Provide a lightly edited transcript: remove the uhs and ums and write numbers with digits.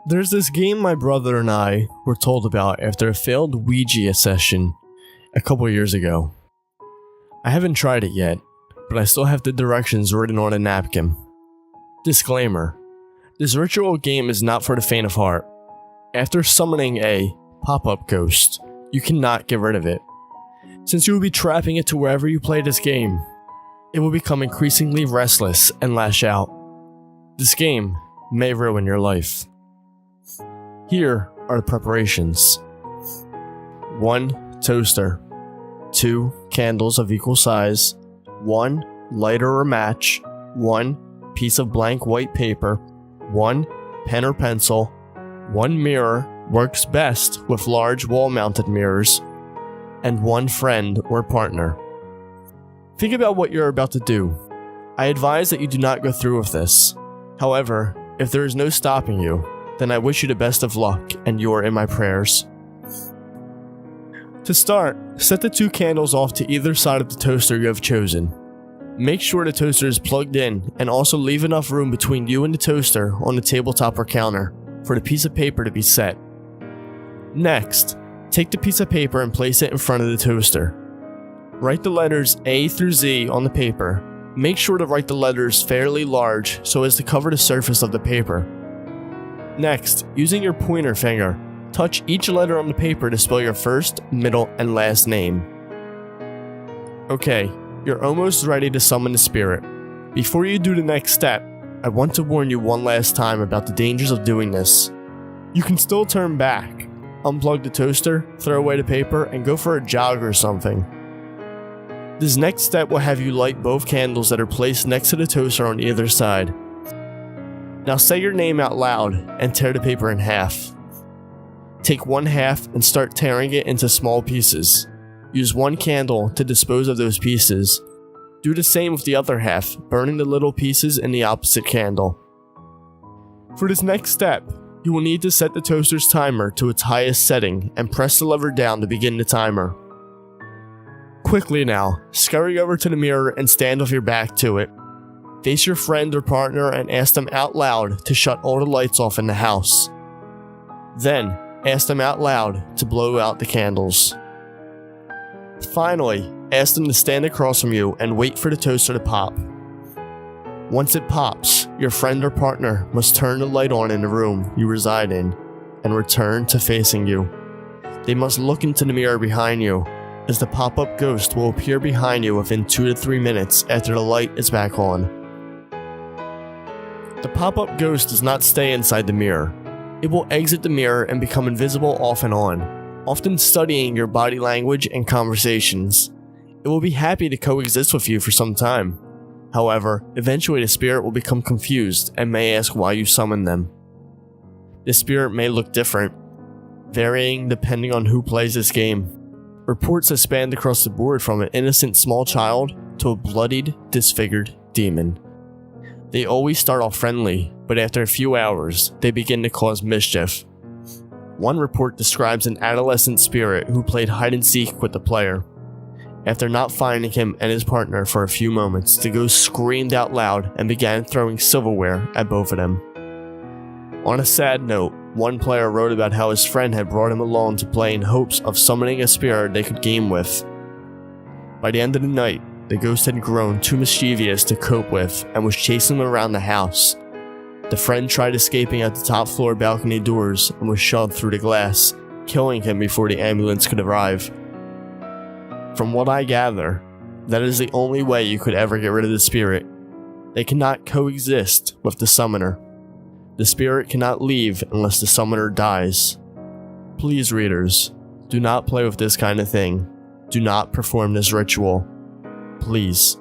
There's this game my brother and I were told about after a failed Ouija session a couple years ago. I haven't tried it yet, but I still have the directions written on a napkin. Disclaimer: this ritual game is not for the faint of heart. After summoning a pop-up ghost, you cannot get rid of it. Since you will be trapping it to wherever you play this game, it will become increasingly restless and lash out. This game may ruin your life. Here are the preparations. 1 toaster, 2 candles of equal size, 1 lighter or match, 1 piece of blank white paper, 1 pen or pencil, 1 mirror, works best with large wall-mounted mirrors, and 1 friend or partner. Think about what you're about to do. I advise that you do not go through with this. However, if there is no stopping you, then I wish you the best of luck and you are in my prayers. To start, set the 2 candles off to either side of the toaster you have chosen. Make sure the toaster is plugged in and also leave enough room between you and the toaster on the tabletop or counter for the piece of paper to be set. Next, take the piece of paper and place it in front of the toaster. Write the letters A through Z on the paper. Make sure to write the letters fairly large so as to cover the surface of the paper. Next, using your pointer finger, touch each letter on the paper to spell your first, middle, and last name. Okay, you're almost ready to summon the spirit. Before you do the next step, I want to warn you one last time about the dangers of doing this. You can still turn back, unplug the toaster, throw away the paper, and go for a jog or something. This next step will have you light both candles that are placed next to the toaster on either side. Now say your name out loud and tear the paper in half. Take 1 half and start tearing it into small pieces. Use 1 candle to dispose of those pieces. Do the same with the other half, burning the little pieces in the opposite candle. For this next step, you will need to set the toaster's timer to its highest setting and press the lever down to begin the timer. Quickly now, scurry over to the mirror and stand with your back to it. Face your friend or partner and ask them out loud to shut all the lights off in the house. Then, ask them out loud to blow out the candles. Finally, ask them to stand across from you and wait for the toaster to pop. Once it pops, your friend or partner must turn the light on in the room you reside in and return to facing you. They must look into the mirror behind you, as the pop-up ghost will appear behind you within 2 to 3 minutes after the light is back on. The pop-up ghost does not stay inside the mirror. It will exit the mirror and become invisible off and on, often studying your body language and conversations. It will be happy to coexist with you for some time. However, eventually the spirit will become confused and may ask why you summoned them. The spirit may look different, varying depending on who plays this game. Reports have spanned across the board from an innocent small child to a bloodied, disfigured demon. They always start off friendly, but after a few hours, they begin to cause mischief. One report describes an adolescent spirit who played hide-and-seek with the player. After not finding him and his partner for a few moments, the ghost screamed out loud and began throwing silverware at both of them. On a sad note, one player wrote about how his friend had brought him along to play in hopes of summoning a spirit they could game with. By the end of the night, the ghost had grown too mischievous to cope with and was chasing him around the house. The friend tried escaping at the top floor balcony doors and was shoved through the glass, killing him before the ambulance could arrive. From what I gather, that is the only way you could ever get rid of the spirit. They cannot coexist with the summoner. The spirit cannot leave unless the summoner dies. Please, readers, do not play with this kind of thing. Do not perform this ritual. Please.